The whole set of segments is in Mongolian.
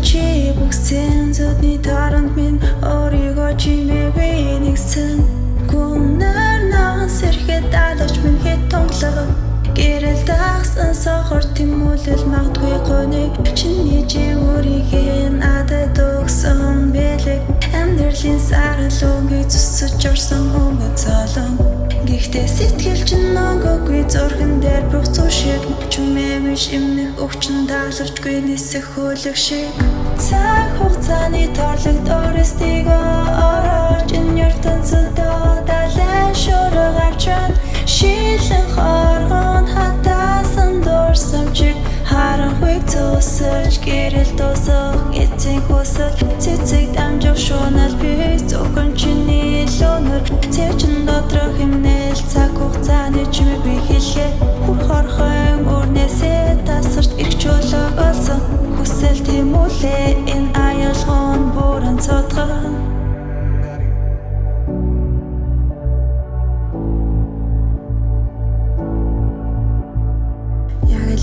чи бүгсэн зүдний таранд минь өөрийгөө чимээгүй нэгсэн гүнээр нас ирэхэд алж минь хэд тонглоо гэрэл дагсан сохор тэмүүлэл магадгүй гоныг чиний чи өөрийгөө надад өгсөн бэлэг амьдралын сарлуугийг зүсэж орсон өмнө цолон гэхдээ сэтгэл чинь нөгөөгүй зурган дээр бүх зүйл шиг чимээгүй шимнэх өвчин таалавчгүй нисэх хөлөг шиг цаг хугацааны торлогд өөрсдийгөө орж энэ ертөнцид далайн шуурга авчран шилэн хоргон хатаасан дурсамжиг харанхуйг зөөсөж гэрэл дуусах эцэг хүсэл цэцэг дамжих шунал би зөвхөн чиний лөнөр цэвчин дотрох хэмнэл цаг хугацааны чимээгүй хэлхээ хүр хорхон өрнэсээ тасарч ирэх чөлөөг олсон хүсэл тэмүүлээ энэ аялгын бүрэн цотгон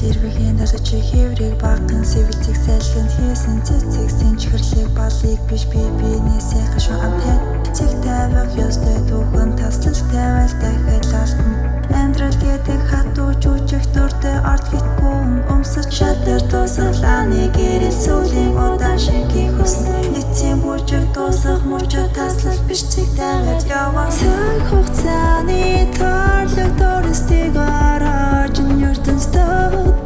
Ирвэхийн дасаж хэврийг багхан сэвэлцэг сайлганд хийсэн цэцэгсэн чихэрлэг балыг биш бинээсээ хашуу амтэн цэг тавих ёстой түүхэн таслал тавил дахиад алтан амьдрал гэдэг хатуу жүжиг дүртэй арт хитгүй өмсөж шатар тусалааны гэрэл сүлийн удаан шиг ихус эцсийн бүжиг дуусах мөчө таслал биш цэг тавил яваа цаг хугацааны торлог өөрсдийг орж ертөнцид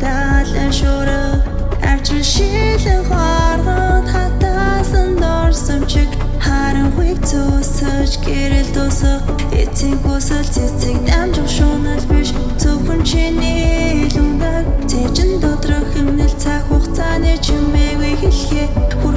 далайн шуурга авчран шилэн хоргон хатаасан дурсамжиг харанхуйг зөөсөж гэрэл дуусах эцэг хүсэл цэцэг дамжих шунал биш зөвхөн чиний лүнээр цэжин дотрох хэмнэл цаг хугацааны чимээгүй хэлхээ хүр